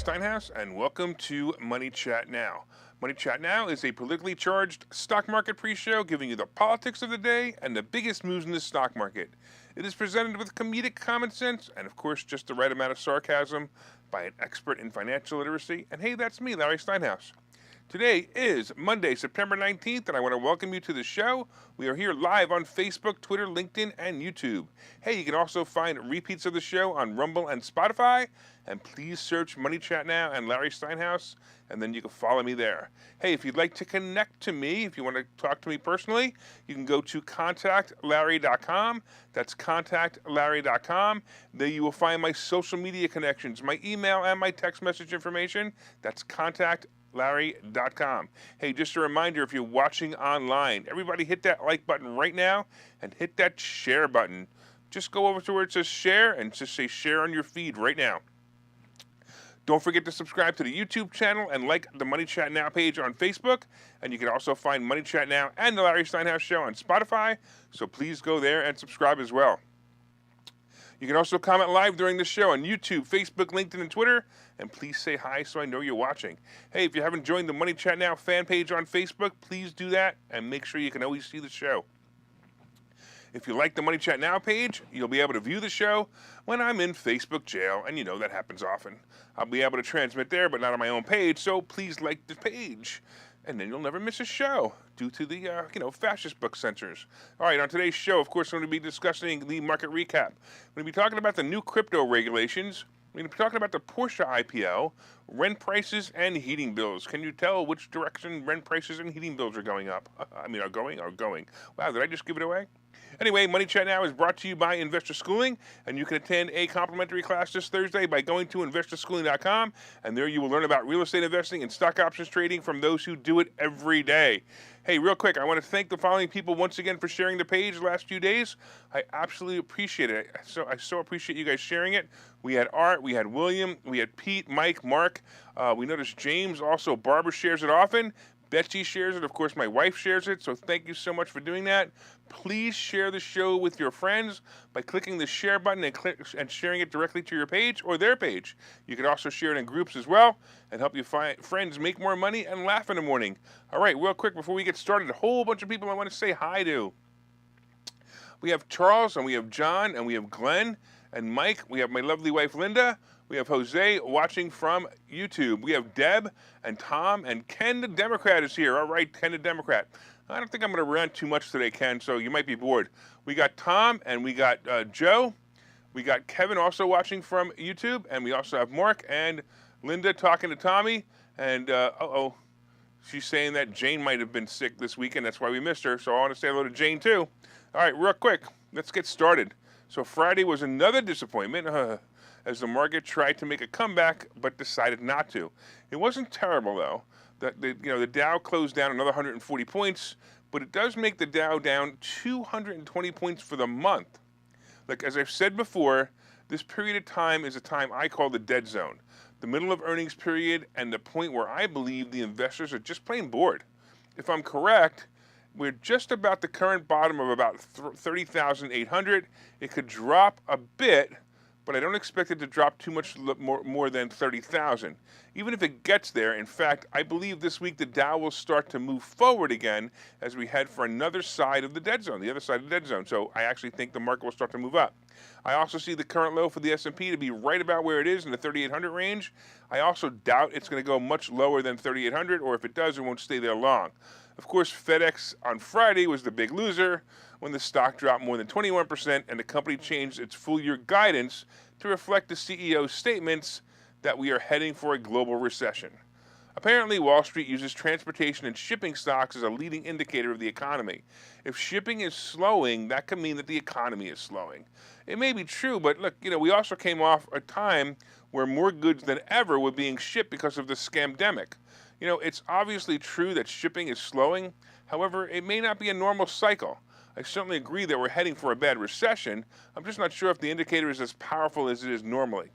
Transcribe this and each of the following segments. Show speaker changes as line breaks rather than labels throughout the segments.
Steinhouse, and welcome to Money Chat Now. Money Chat Now is a politically charged stock market pre-show giving you the politics of the day and the biggest moves in the stock market. It is presented with comedic common sense and, of course, just the right amount of sarcasm by an expert in financial literacy. And hey, that's me, Larry Steinhouse. Today is Monday, September 19th, and I want to welcome you to the show. We are here live on Facebook, Twitter, LinkedIn, and YouTube. Hey, you can also find repeats of the show on Rumble and Spotify. And please search Money Chat Now and Larry Steinhouse, and then you can follow me there. Hey, if you'd like to connect to me, if you want to talk to me personally, you can go to contactlarry.com. That's contactlarry.com. There you will find my social media connections, my email, and my text message information. That's contactlarry.com. Hey, just a reminder, if you're watching online, everybody hit that like button right now and hit that share button. Just go over to where it says share and just say share on your feed right now. Don't forget to subscribe to the YouTube channel and like the Money Chat Now page on Facebook. And you can also find Money Chat Now and the Larry Steinhouse Show on Spotify. So please go there and subscribe as well. You can also comment live during the show on YouTube, Facebook, LinkedIn, and Twitter. And please say hi so I know you're watching. Hey, if you haven't joined the Money Chat Now fan page on Facebook, please do that and make sure you can always see the show. If you like the Money Chat Now page, you'll be able to view the show when I'm in Facebook jail, and you know that happens often. I'll be able to transmit there, but not on my own page, so please like the page, and then you'll never miss a show due to the, fascist book censors. All right, on today's show, of course, we're going to be discussing the market recap. We're going to be talking about the new crypto regulations. We're going to be talking about the Porsche IPO, rent prices, and heating bills. Can you tell which direction rent prices and heating bills are going up? Are going. Wow, did I just give it away? Anyway, Money Chat Now is brought to you by Investor Schooling, and you can attend a complimentary class this Thursday by going to investorschooling.com, and there you will learn about real estate investing and stock options trading from those who do it every day. Hey, real quick, I want to thank the following people once again for sharing the page the last few days. I absolutely appreciate it. I so appreciate you guys sharing it. We had Art, we had William, we had Pete, Mike, Mark. We noticed James, also Barbara shares it often. Betsy shares it. Of course, my wife shares it. So thank you so much for doing that. Please share the show with your friends by clicking the share button and sharing it directly to your page or their page. You can also share it in groups as well and help you find friends make more money and laugh in the morning. All right, real quick before we get started, a whole bunch of people I want to say hi to. We have Charles, and we have John, and we have Glenn, and Mike. We have my lovely wife, Linda. We have Jose watching from YouTube. We have Deb and Tom, and Ken the Democrat is here. All right, Ken the Democrat. I don't think I'm going to rant too much today, Ken, so you might be bored. We got Tom, and we got Joe. We got Kevin also watching from YouTube, and we also have Mark and Linda talking to Tommy. And, she's saying that Jane might have been sick this weekend. That's why we missed her, so I want to say hello to Jane, too. All right, real quick, let's get started. So Friday was another disappointment. As the market tried to make a comeback, but decided not to. It wasn't terrible, though. The Dow closed down another 140 points, but it does make the Dow down 220 points for the month. Like, as I've said before, this period of time is a time I call the dead zone, the middle of earnings period and the point where I believe the investors are just plain bored. If I'm correct, we're just about the current bottom of about 30,800. It could drop a bit, but I don't expect it to drop too much more than 30,000. Even if it gets there, in fact, I believe this week the Dow will start to move forward again as we head for another side of the dead zone, the other side of the dead zone. So I actually think the market will start to move up. I also see the current low for the S&P to be right about where it is in the 3,800 range. I also doubt it's going to go much lower than 3,800, or if it does, it won't stay there long. Of course, FedEx on Friday was the big loser when the stock dropped more than 21% and the company changed its full-year guidance to reflect the CEO's statements that we are heading for a global recession. Apparently, Wall Street uses transportation and shipping stocks as a leading indicator of the economy. If shipping is slowing, that could mean that the economy is slowing. It may be true, but look, we also came off a time where more goods than ever were being shipped because of the scamdemic. It's obviously true that shipping is slowing. However, it may not be a normal cycle. I certainly agree that we're heading for a bad recession. I'm just not sure if the indicator is as powerful as it is normally.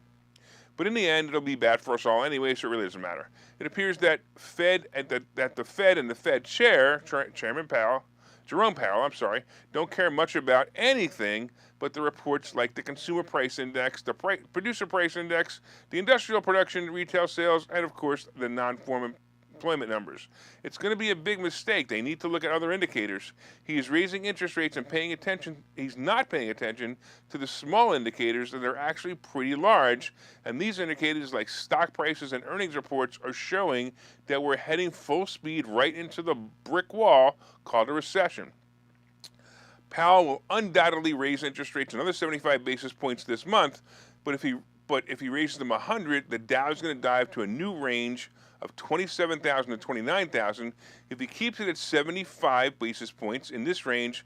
But in the end, it'll be bad for us all anyway, so it really doesn't matter. It appears that the Fed and the Fed chair, Chairman Powell, Jerome Powell, I'm sorry, don't care much about anything but the reports like the Consumer Price Index, the Producer Price Index, the Industrial Production, Retail Sales, and of course the non-farm employment numbers. It's going to be a big mistake. They need to look at other indicators. He is raising interest rates and paying attention. He's not paying attention to the small indicators that are actually pretty large. And these indicators like stock prices and earnings reports are showing that we're heading full speed right into the brick wall called a recession. Powell will undoubtedly raise interest rates another 75 basis points this month, but if he raises them 100, the Dow is going to dive to a new range of 27,000 to 29,000. If he keeps it at 75 basis points in this range,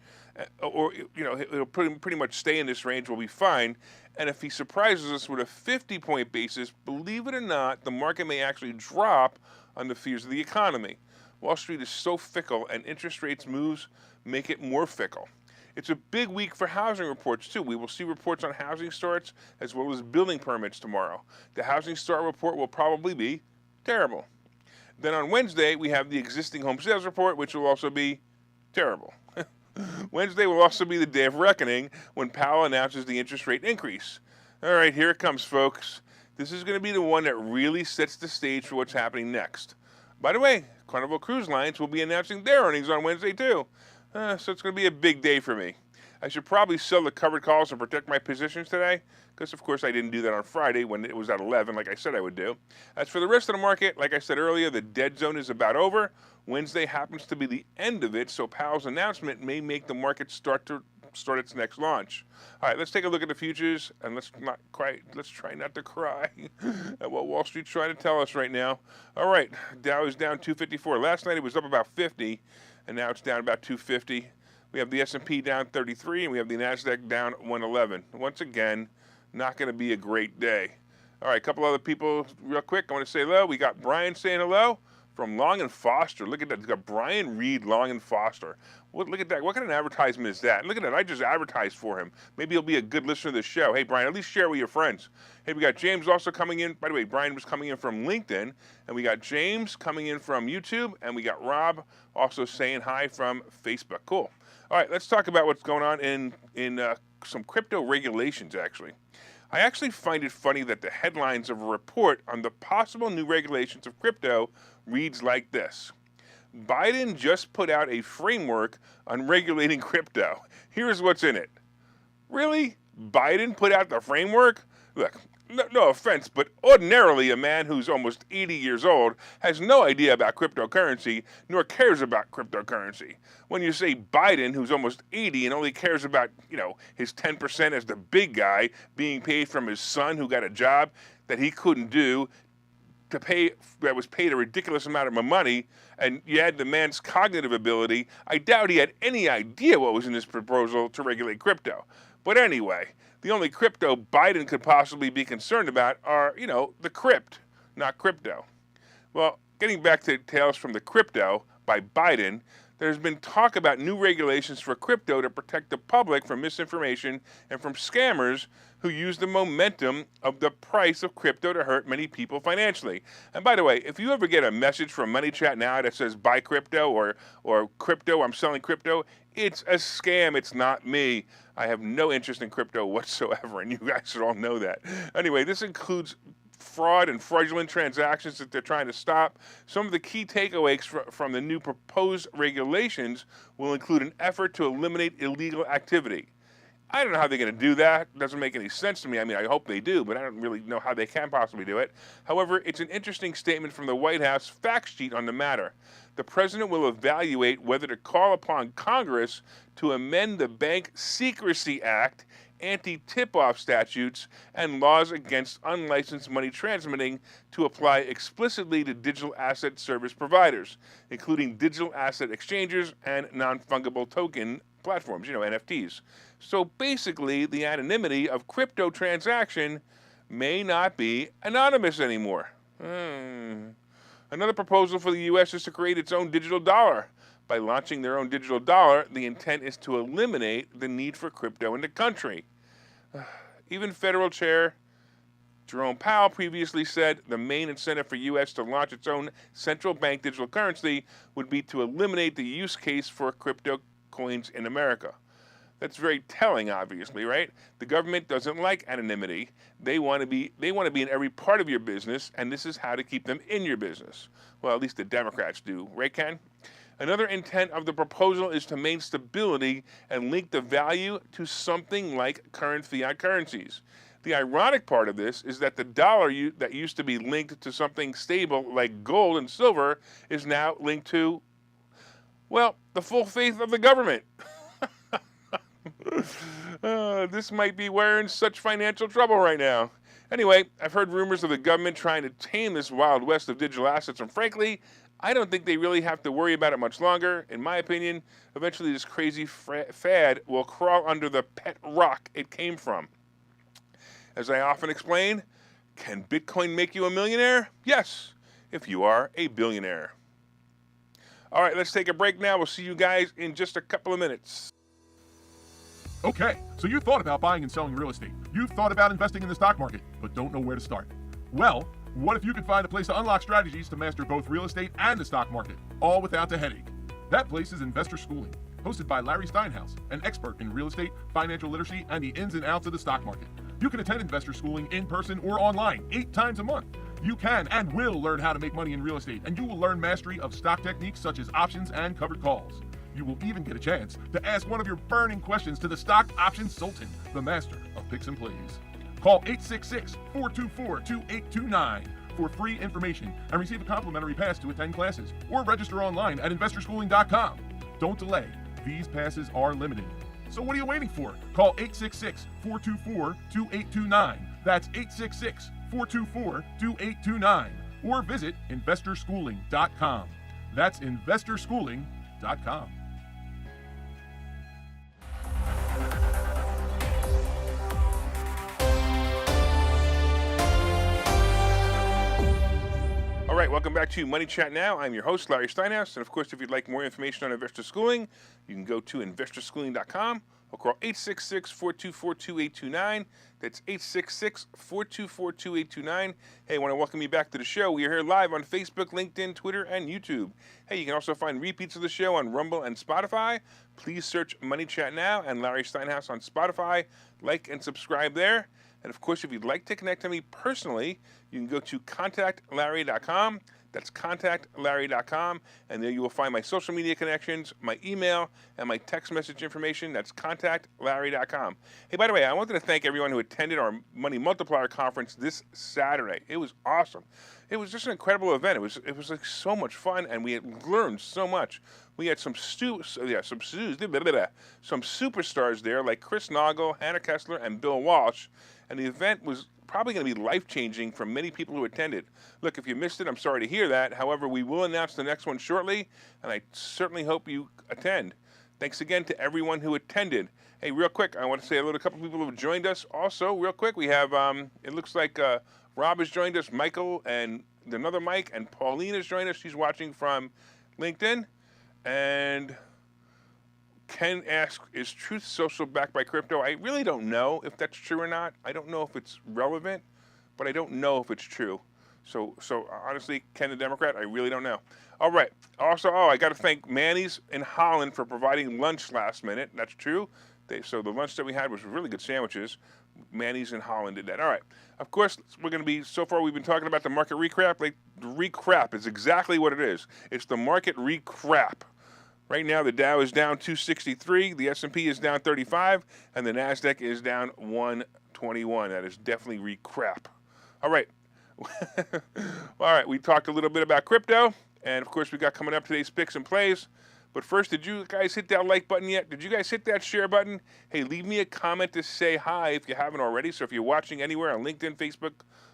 or it'll pretty much stay in this range, we'll be fine. And if he surprises us with a 50-point basis, believe it or not, the market may actually drop on the fears of the economy. Wall Street is so fickle, and interest rates moves make it more fickle. It's a big week for housing reports, too. We will see reports on housing starts as well as building permits tomorrow. The housing start report will probably be terrible. Then on Wednesday, we have the existing home sales report, which will also be terrible. Wednesday will also be the day of reckoning when Powell announces the interest rate increase. All right, here it comes, folks. This is going to be the one that really sets the stage for what's happening next. By the way, Carnival Cruise Lines will be announcing their earnings on Wednesday, too. So it's going to be a big day for me. I should probably sell the covered calls and protect my positions today, because of course I didn't do that on Friday when it was at 11 like I said I would do. As for the rest of the market, like I said earlier, the dead zone is about over. Wednesday happens to be the end of it, so Powell's announcement may make the market start its next launch. All right, let's take a look at the futures, and let's try not to cry at what Wall Street's trying to tell us right now. All right, Dow is down 254. Last night it was up about 50, and now it's down about 250. We have the S&P down 33, and we have the NASDAQ down 111. Once again, not going to be a great day. All right, a couple other people real quick. I want to say hello. We got Brian saying hello from Long and Foster. Look at that. We've got Brian Reed, Long and Foster. Look at that. What kind of advertisement is that? Look at that. I just advertised for him. Maybe he'll be a good listener to the show. Hey, Brian, at least share with your friends. Hey, we got James also coming in. By the way, Brian was coming in from LinkedIn, and we got James coming in from YouTube, and we got Rob also saying hi from Facebook. Cool. All right, let's talk about what's going on in some crypto regulations, actually. I actually find it funny that the headlines of a report on the possible new regulations of crypto reads like this. Biden just put out a framework on regulating crypto. Here's what's in it. Really? Biden put out the framework? Look, no offense, but ordinarily a man who's almost 80 years old has no idea about cryptocurrency, nor cares about cryptocurrency. When you say Biden, who's almost 80 and only cares about, his 10% as the big guy being paid from his son who got a job that he couldn't do, that was paid a ridiculous amount of money, and you had the man's cognitive ability, I doubt he had any idea what was in this proposal to regulate crypto. But anyway, the only crypto Biden could possibly be concerned about are, the crypt, not crypto. Well, getting back to Tales from the Crypto by Biden, there's been talk about new regulations for crypto to protect the public from misinformation and from scammers who use the momentum of the price of crypto to hurt many people financially. And by the way, if you ever get a message from ManyChat now that says buy crypto or crypto, I'm selling crypto, it's a scam. It's not me. I have no interest in crypto whatsoever, and you guys should all know that. Anyway, this includes fraud and fraudulent transactions that they're trying to stop. Some of the key takeaways from the new proposed regulations will include an effort to eliminate illegal activity. I don't know how they're going to do that. It doesn't make any sense to me. I mean, I hope they do, but I don't really know how they can possibly do it. However, it's an interesting statement from the White House fact sheet on the matter. The president will evaluate whether to call upon Congress to amend the Bank Secrecy Act, anti-tip-off statutes, and laws against unlicensed money transmitting to apply explicitly to digital asset service providers, including digital asset exchangers and non-fungible token platforms, NFTs. So basically, the anonymity of crypto transaction may not be anonymous anymore. Another proposal for the U.S. is to create its own digital dollar. By launching their own digital dollar, the intent is to eliminate the need for crypto in the country. Even Federal Chair Jerome Powell previously said the main incentive for U.S. to launch its own central bank digital currency would be to eliminate the use case for crypto Bitcoins in America. That's very telling, obviously, right? The government doesn't like anonymity. They want to be in every part of your business, and this is how to keep them in your business. Well, at least the Democrats do, right, Ken? Another intent of the proposal is to maintain stability and link the value to something like current fiat currencies. The ironic part of this is that the dollar that used to be linked to something stable like gold and silver is now linked to, well, the full faith of the government. This might be we're in such financial trouble right now. Anyway, I've heard rumors of the government trying to tame this wild west of digital assets, and frankly, I don't think they really have to worry about it much longer. In my opinion, eventually this crazy fad will crawl under the pet rock it came from. As I often explain, can Bitcoin make you a millionaire? Yes, if you are a billionaire. All right, let's take a break now. We'll see you guys in just a couple of minutes.
Okay, so you thought about buying and selling real estate. You've thought about investing in the stock market, but don't know where to start. Well, what if you could find a place to unlock strategies to master both real estate and the stock market, all without the headache? That place is Investor Schooling, hosted by Larry Steinhouse, an expert in real estate, financial literacy, and the ins and outs of the stock market. You can attend Investor Schooling in person or online 8 times a month. You can and will learn how to make money in real estate, and you will learn mastery of stock techniques such as options and covered calls. You will even get a chance to ask one of your burning questions to the stock options sultan, the master of picks and plays. Call 866-424-2829 for free information and receive a complimentary pass to attend classes, or register online at investorschooling.com. Don't delay. These passes are limited. So what are you waiting for? Call 866-424-2829. That's 866-424-2829. Or visit investorschooling.com. That's investorschooling.com.
All right, welcome back to Money Chat Now. I'm your host, Larry Steinhouse. And of course, if you'd like more information on investor schooling, you can go to investorschooling.com or call 866-424-2829. That's 866-424-2829. Hey, I want to welcome you back to the show. We are here live on Facebook, LinkedIn, Twitter, and YouTube. Hey, you can also find repeats of the show on Rumble and Spotify. Please search Money Chat Now and Larry Steinhouse on Spotify. Like and subscribe there. And of course, if you'd like to connect to me personally, you can go to contactlarry.com. That's contactlarry.com. And there you will find my social media connections, my email, and my text message information. That's contactlarry.com. Hey, by the way, I wanted to thank everyone who attended our Money Multiplier Conference this Saturday. It was awesome. It was just an incredible event. It was like so much fun, and we had learned so much. We had some superstars there like Chris Noggle, Hannah Kessler, and Bill Walsh. And the event was probably going to be life-changing for many people who attended. Look, if you missed it, I'm sorry to hear that. However, we will announce the next one shortly, and I certainly hope you attend. Thanks again to everyone who attended. Hey, real quick, I want to say hello to a couple people who have joined us. Also, real quick, we have, it looks like Rob has joined us, Michael, and another Mike, and Pauline has joined us. She's watching from LinkedIn. And Ken asks, is Truth Social backed by crypto? I really don't know if that's true or not. I don't know if it's relevant, but I don't know if it's true. So honestly, Ken the Democrat, I really don't know. All right. Also, I got to thank Manny's in Holland for providing lunch last minute. That's true. So the lunch that we had was really good sandwiches. Manny's in Holland did that. All right. Of course, we're going to be, so far we've been talking about the market recrap. Like, the recrap is exactly what it is. It's the market recrap. Right now, the Dow is down 263, the S&P is down 35, and the NASDAQ is down 121. That is definitely recrap. All right. All right, we talked a little bit about crypto, and of course, we got coming up today's picks and plays. But first, did you guys hit that like button yet? Did you guys hit that share button? Hey, leave me a comment to say hi if you haven't already. So if you're watching anywhere on LinkedIn, Facebook,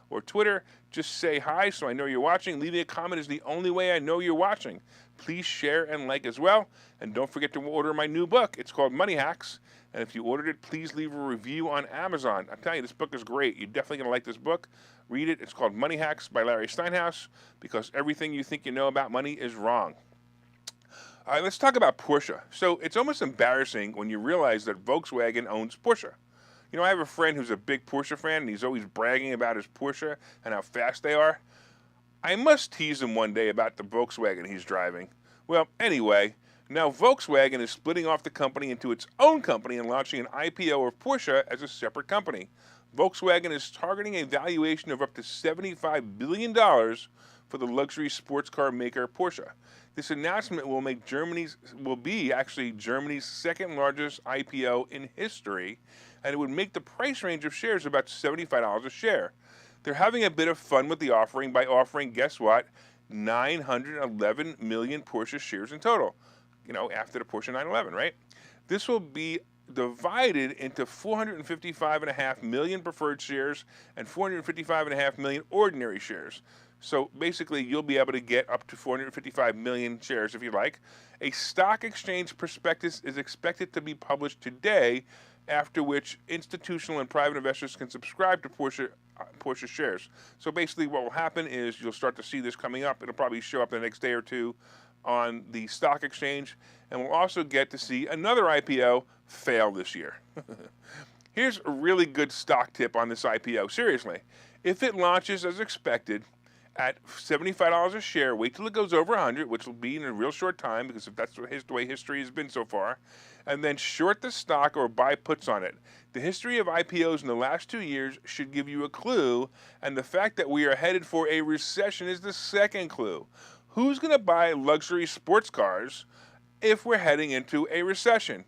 or Twitter, just say hi so I know you're watching. Leaving a comment is the only way I know you're watching. Please share and like as well. And don't forget to order my new book. It's called Money Hacks. And if you ordered it, please leave a review on Amazon. I'm telling you, this book is great. You're definitely going to like this book. Read it. It's called Money Hacks by Larry Steinhouse, because everything you think you know about money is wrong. All right, let's talk about Porsche. So it's almost embarrassing when you realize that Volkswagen owns Porsche. You know, I have a friend who's a big Porsche fan, and he's always bragging about his Porsche and how fast they are. I must tease him one day about the Volkswagen he's driving. Well, anyway, Now, Volkswagen is splitting off the company into its own company and launching an IPO of Porsche as a separate company. Volkswagen is targeting a valuation of up to $75 billion for the luxury sports car maker Porsche. This announcement will be actually Germany's second largest IPO in history, and it would make the price range of shares about $75 a share. They're having a bit of fun with the offering by offering, guess what, 911 million Porsche shares in total. After the Porsche 911, right? This will be divided into 455.5 million preferred shares and 455.5 million ordinary shares. So basically, you'll be able to get up to 455 million shares if you like. A stock exchange prospectus is expected to be published today, after which institutional and private investors can subscribe to Porsche shares. So basically, what will happen is you'll start to see this coming up. It'll probably show up in the next day or two on the stock exchange, and we'll also get to see another IPO fail this year. Here's a really good stock tip on this IPO. Seriously, if it launches as expected at $75 a share, wait till it goes over 100, which will be in a real short time, because if that's the way history has been so far, and then short the stock or buy puts on it. The history of IPOs in the last 2 years should give you a clue, and the fact that we are headed for a recession is the second clue. Who's going to buy luxury sports cars if we're heading into a recession?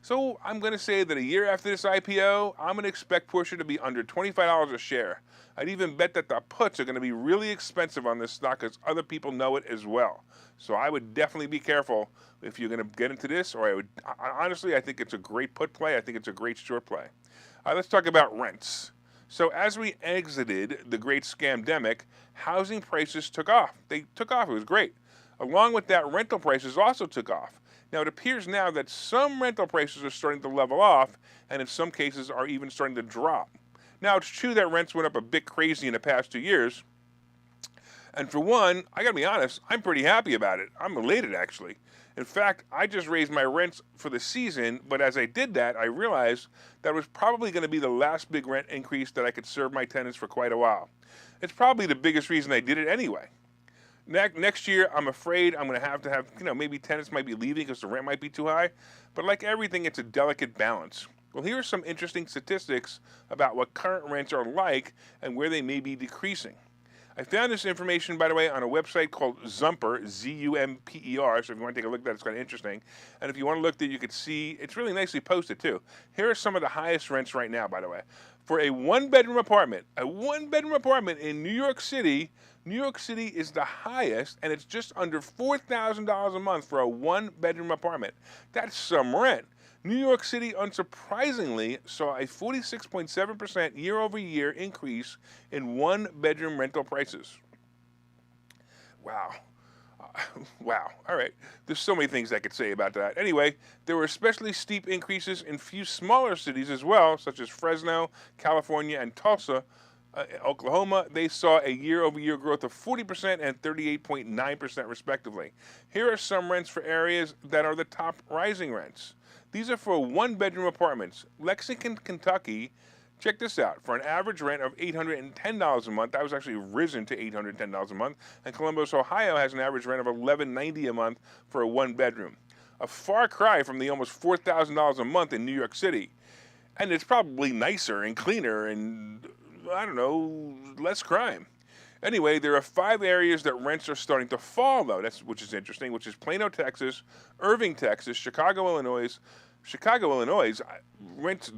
So I'm going to say that a year after this IPO, I'm going to expect Porsche to be under $25 a share. I'd even bet that the puts are going to be really expensive on this stock because other people know it as well. So I would definitely be careful if you're going to get into this, or honestly, I think it's a great put play. I think it's a great short play. Let's talk about rents. So as we exited the great scamdemic, housing prices took off. They took off. It was great. Along with that, rental prices also took off. Now, it appears now that some rental prices are starting to level off, and in some cases are even starting to drop. Now, it's true that rents went up a bit crazy in the past 2 years. And for one, I got to be honest, I'm pretty happy about it. I'm elated, actually. In fact, I just raised my rents for the season, but as I did that, I realized that it was probably going to be the last big rent increase that I could serve my tenants for quite a while. It's probably the biggest reason I did it anyway. Next year, I'm afraid I'm going to have, maybe tenants might be leaving because the rent might be too high. But like everything, it's a delicate balance. Well, here are some interesting statistics about what current rents are like and where they may be decreasing. I found this information, by the way, on a website called Zumper, Z-U-M-P-E-R, so if you want to take a look at that, it's kind of interesting. And if you want to look there, you can see, it's really nicely posted, too. Here are some of the highest rents right now, by the way. For a one-bedroom apartment in New York City is the highest, and it's just under $4,000 a month for a one-bedroom apartment. That's some rent. New York City, unsurprisingly, saw a 46.7% year-over-year increase in one-bedroom rental prices. Wow. Wow. All right. There's so many things I could say about that. Anyway, there were especially steep increases in few smaller cities as well, such as Fresno, California, and Tulsa, Oklahoma. They saw a year-over-year growth of 40% and 38.9% respectively. Here are some rents for areas that are the top rising rents. These are for one-bedroom apartments. Lexington, Kentucky, check this out. For an average rent of $810 a month, that was actually risen to $810 a month. And Columbus, Ohio has an average rent of $1,190 a month for a one-bedroom. A far cry from the almost $4,000 a month in New York City. And it's probably nicer and cleaner and, less crime. Anyway, there are 5 areas that rents are starting to fall, though, which is interesting, which is Plano, Texas, Irving, Texas, Chicago, Illinois. Rents,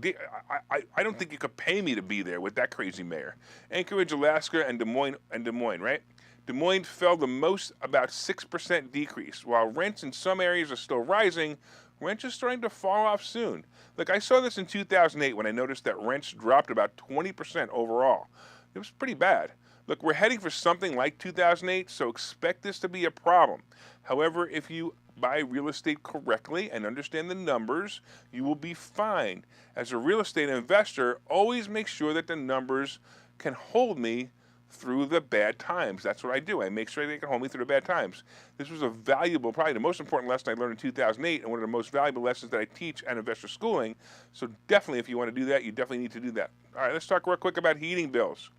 I don't think you could pay me to be there with that crazy mayor. Anchorage, Alaska, and Des Moines, right? Des Moines fell the most, about 6% decrease. While rents in some areas are still rising, rents are starting to fall off soon. Look, I saw this in 2008 when I noticed that rents dropped about 20% overall. It was pretty bad. Look, we're heading for something like 2008, so expect this to be a problem. However, if you buy real estate correctly and understand the numbers, you will be fine. As a real estate investor, always make sure that the numbers can hold me through the bad times. That's what I do. I make sure they can hold me through the bad times. This was a valuable, probably the most important lesson I learned in 2008 and one of the most valuable lessons that I teach at investor schooling. So definitely, if you want to do that, you definitely need to do that. All right, let's talk real quick about heating bills.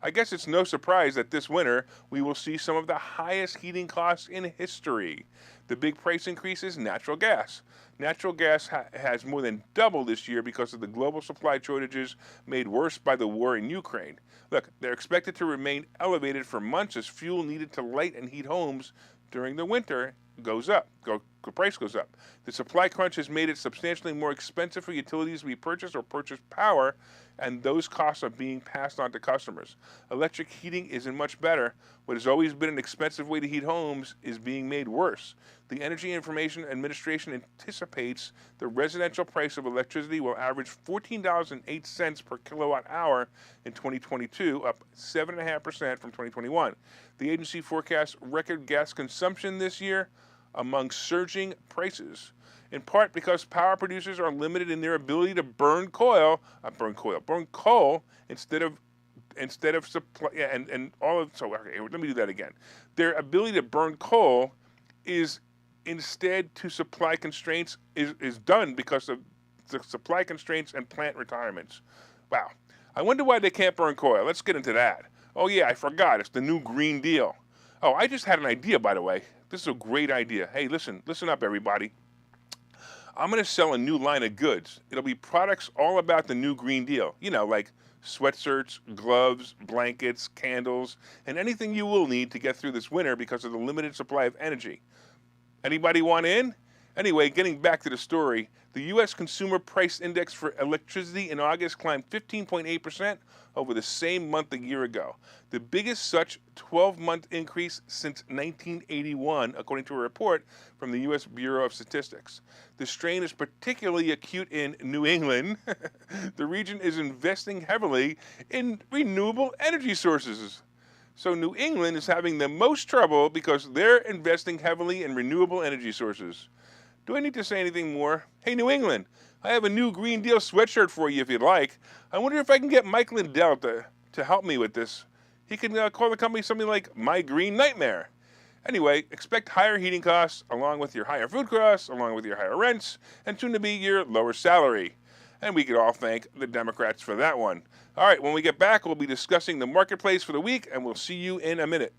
I guess it's no surprise that this winter we will see some of the highest heating costs in history. The big price increase is natural gas. Natural gas has more than doubled this year because of the global supply shortages made worse by the war in Ukraine. Look, they're expected to remain elevated for months as fuel needed to light and heat homes during the winter the price goes up. The supply crunch has made it substantially more expensive for utilities we purchase or purchase power, and those costs are being passed on to customers. Electric heating isn't much better. What has always been an expensive way to heat homes is being made worse. The Energy Information Administration anticipates the residential price of electricity will average $14.08 per kilowatt hour in 2022, up 7.5% from 2021. The agency forecasts record gas consumption this year among surging prices, in part because power producers are limited in their ability to burn coal instead of supply and all of so okay, let me do that again. Their ability to burn coal is instead to supply constraints is done because of the supply constraints and plant retirements. Wow. I wonder why they can't burn coal. Let's get into that. Oh yeah, I forgot. It's the new Green Deal. Oh, I just had an idea, by the way. This is a great idea. Hey, listen up, everybody. I'm going to sell a new line of goods. It'll be products all about the new Green Deal. You know, like sweatshirts, gloves, blankets, candles, and anything you will need to get through this winter because of the limited supply of energy. Anybody want in? Anyway, getting back to the story, the U.S. Consumer Price Index for electricity in August climbed 15.8% over the same month a year ago, the biggest such 12-month increase since 1981, according to a report from the U.S. Bureau of Statistics. The strain is particularly acute in New England. The region is investing heavily in renewable energy sources. So New England is having the most trouble because they're investing heavily in renewable energy sources. Do I need to say anything more? Hey, New England, I have a new Green Deal sweatshirt for you if you'd like. I wonder if I can get Mike Lindell to help me with this. He can call the company something like My Green Nightmare. Anyway, expect higher heating costs along with your higher food costs, along with your higher rents, and soon to be your lower salary. And we could all thank the Democrats for that one. All right, when we get back, we'll be discussing the marketplace for the week, and we'll see you in a minute.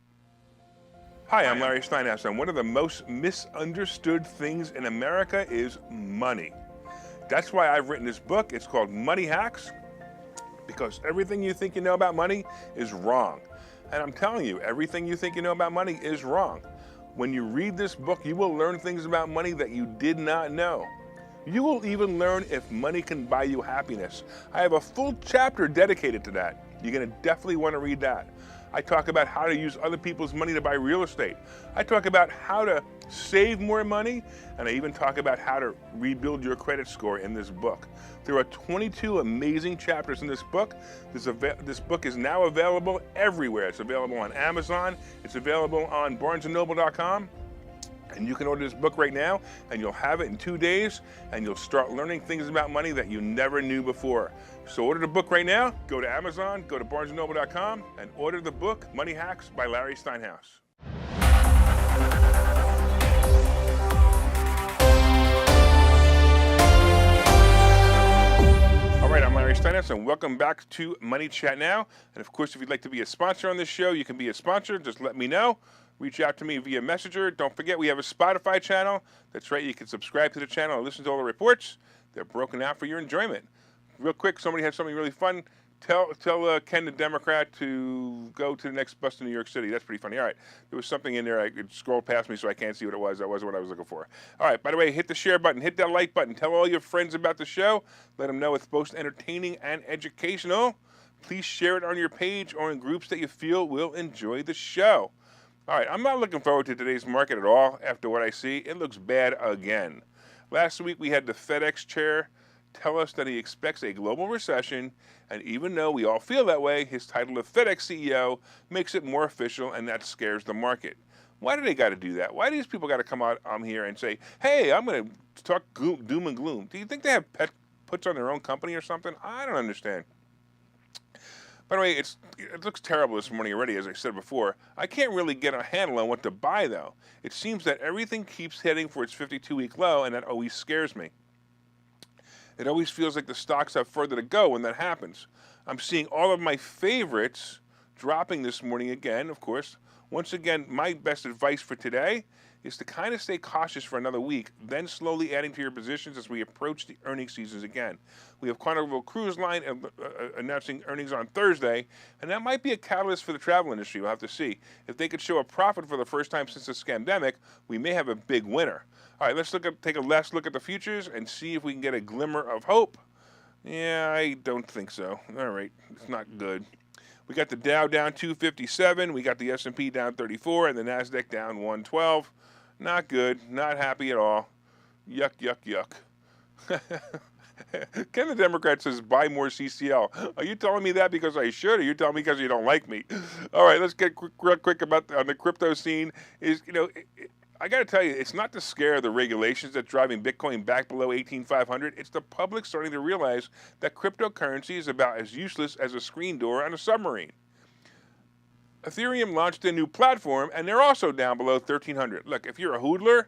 Hi, I'm Larry Steinhouse, and one of the most misunderstood things in America is money. That's why I've written this book. It's called Money Hacks, because everything you think you know about money is wrong. And I'm telling you, everything you think you know about money is wrong. When you read this book, you will learn things about money that you did not know. You will even learn if money can buy you happiness. I have a full chapter dedicated to that. You're going to definitely want to read that. I talk about how to use other people's money to buy real estate. I talk about how to save more money, and I even talk about how to rebuild your credit score in this book. There are 22 amazing chapters in this book. This book is now available everywhere. It's available on Amazon. It's available on barnesandnoble.com. And you can order this book right now, and you'll have it in 2 days, and you'll start learning things about money that you never knew before. So order the book right now. Go to Amazon, go to barnesandnoble.com, and order the book, Money Hacks by Larry Steinhouse. All right, I'm Larry Steinhouse, and welcome back to Money Chat Now. And of course, if you'd like to be a sponsor on this show, you can be a sponsor. Just let me know. Reach out to me via Messenger. Don't forget, we have a Spotify channel. That's right, you can subscribe to the channel and listen to all the reports. They're broken out for your enjoyment. Real quick, somebody had something really fun. Tell Ken the Democrat to go to the next bus to New York City. That's pretty funny. All right, there was something in there. I could scroll past me so I can't see what it was. That wasn't what I was looking for. All right, by the way, hit the share button. Hit that like button. Tell all your friends about the show. Let them know it's both entertaining and educational. Please share it on your page or in groups that you feel will enjoy the show. All right, I'm not looking forward to today's market at all after what I see. It looks bad again. Last week we had the FedEx chair tell us that he expects a global recession, and even though we all feel that way, his title of FedEx CEO makes it more official, and that scares the market. Why do they got to do that? Why do these people got to come out here and say, hey, I'm going to talk doom and gloom? Do you think they have puts on their own company or something? I don't understand. By the way, it looks terrible this morning already, as I said before. I can't really get a handle on what to buy, though. It seems that everything keeps heading for its 52-week low, and that always scares me. It always feels like the stocks have further to go when that happens. I'm seeing all of my favorites dropping this morning again, of course. Once again, my best advice for today is to kind of stay cautious for another week, then slowly adding to your positions as we approach the earnings seasons again. We have Carnival Cruise Line announcing earnings on Thursday, and that might be a catalyst for the travel industry. We'll have to see. If they could show a profit for the first time since the scandemic, we may have a big winner. All right, let's take a last look at the futures and see if we can get a glimmer of hope. Yeah, I don't think so. All right, it's not good. We got the Dow down 257, we got the S&P down 34, and the NASDAQ down 112. Not good, not happy at all. Yuck, yuck, yuck. Ken the Democrat says, buy more CCL. Are you telling me that because I should, or are you telling me because you don't like me? All right, let's get real quick about on the crypto scene. I got to tell you, it's not the scare of the regulations that's driving Bitcoin back below 18,500. It's the public starting to realize that cryptocurrency is about as useless as a screen door on a submarine. Ethereum launched a new platform, and they're also down below 1,300. Look, if you're a hoodler,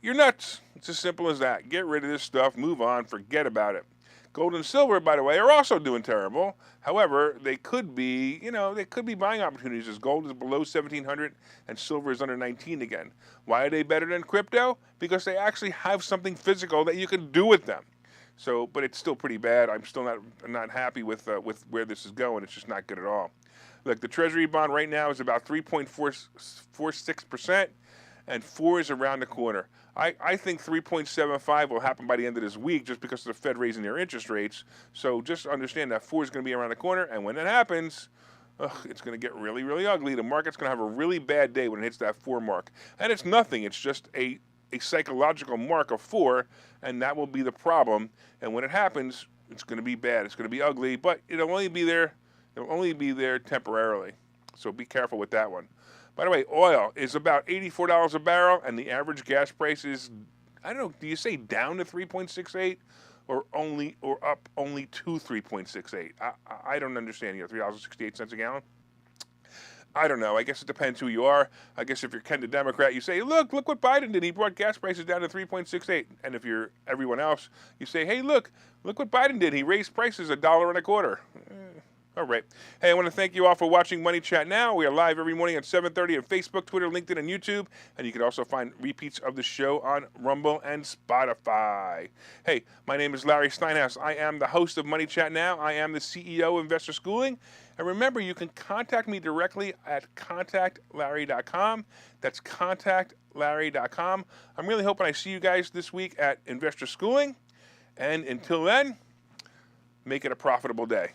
you're nuts. It's as simple as that. Get rid of this stuff, move on, forget about it. Gold and silver, by the way, are also doing terrible. However, they could be buying opportunities as gold is below 1,700 and silver is under 19 again. Why are they better than crypto? Because they actually have something physical that you can do with them. So, but it's still pretty bad. I'm still not happy with where this is going. It's just not good at all. Look, the Treasury bond right now is about 3.46%, and 4 is around the corner. I think 3.75 will happen by the end of this week just because of the Fed raising their interest rates. So just understand that 4 is going to be around the corner, and when that happens, it's going to get really, really ugly. The market's going to have a really bad day when it hits that 4 mark. And it's nothing. It's just a psychological mark of 4, and that will be the problem. And when it happens, it's going to be bad. It's going to be ugly, but it'll only be there temporarily. So be careful with that one. By the way, oil is about $84 a barrel, and the average gas price is, I don't know, do you say down to 3.68 or up only to 3.68? I don't understand. $3.68 a gallon? I don't know. I guess it depends who you are. I guess if you're Ken the Democrat, you say, look what Biden did. He brought gas prices down to 3.68. And if you're everyone else, you say, hey, look what Biden did. He raised prices $1.25. All right. Hey, I want to thank you all for watching Money Chat Now. We are live every morning at 7:30 on Facebook, Twitter, LinkedIn, and YouTube. And you can also find repeats of the show on Rumble and Spotify. Hey, my name is Larry Steinhouse. I am the host of Money Chat Now. I am the CEO of Investor Schooling. And remember, you can contact me directly at contactlarry.com. That's contactlarry.com. I'm really hoping I see you guys this week at Investor Schooling. And until then, make it a profitable day.